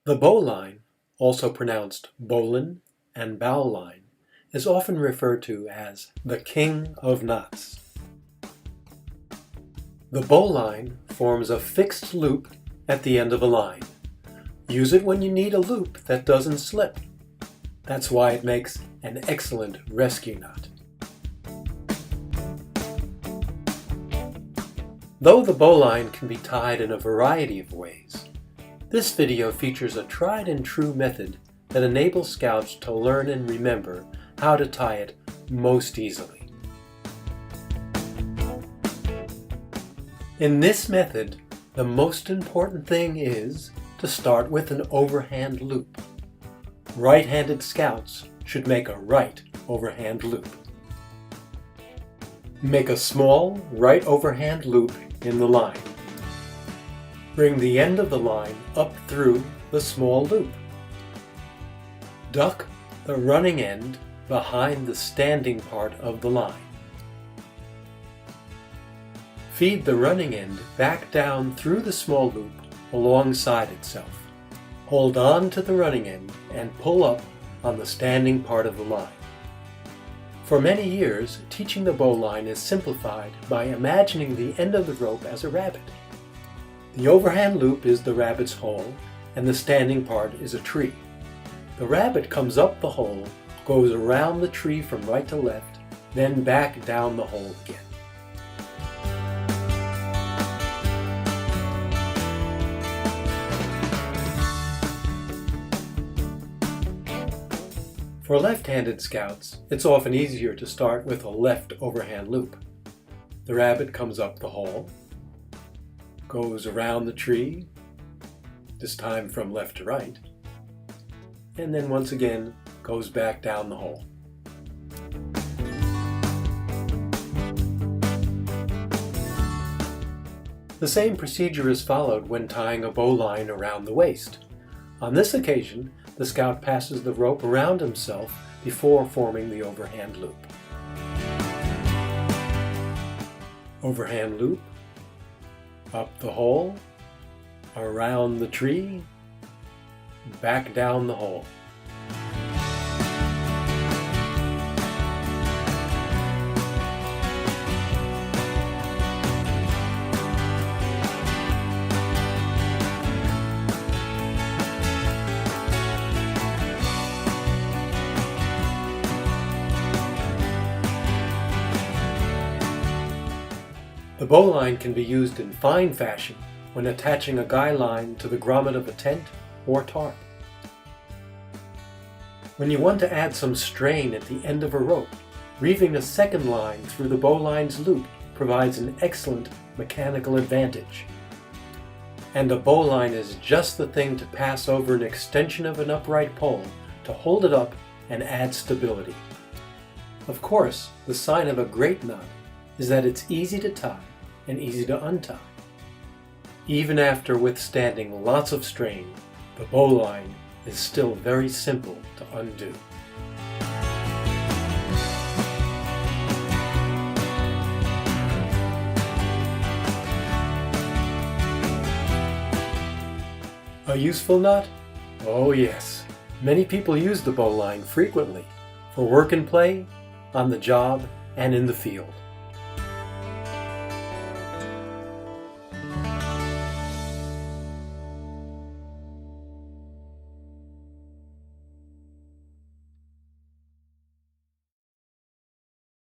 The bowline, also pronounced bowlin and bowline, is often referred to as the king of knots. The bowline forms a fixed loop at the end of a line. Use it when you need a loop that doesn't slip. That's why it makes an excellent rescue knot. Though the bowline can be tied in a variety of ways, this video features a tried and true method that enables Scouts to learn and remember how to tie it most easily. In this method, the most important thing is to start with an overhand loop. Right-handed Scouts should make a right overhand loop. Make a small right overhand loop in the line. Bring the end of the line up through the small loop. Duck the running end behind the standing part of the line. Feed the running end back down through the small loop alongside itself. Hold on to the running end and pull up on the standing part of the line. For many years, teaching the bowline is simplified by imagining the end of the rope as a rabbit. The overhand loop is the rabbit's hole, and the standing part is a tree. The rabbit comes up the hole, goes around the tree from right to left, then back down the hole again. For left-handed Scouts, it's often easier to start with a left overhand loop. The rabbit comes up the hole, goes around the tree, this time from left to right, and then once again goes back down the hole. The same procedure is followed when tying a bowline around the waist. On this occasion, the Scout passes the rope around himself before forming the overhand loop. Overhand loop, up the hole, around the tree, back down the hole. The bowline can be used in fine fashion when attaching a guy line to the grommet of a tent or tarp. When you want to add some strain at the end of a rope, reeving a second line through the bowline's loop provides an excellent mechanical advantage. And a bowline is just the thing to pass over an extension of an upright pole to hold it up and add stability. Of course, the sign of a great knot is that it's easy to tie and easy to untie. Even after withstanding lots of strain, the bowline is still very simple to undo. A useful knot? Oh yes, many people use the bowline frequently, for work and play, on the job, and in the field.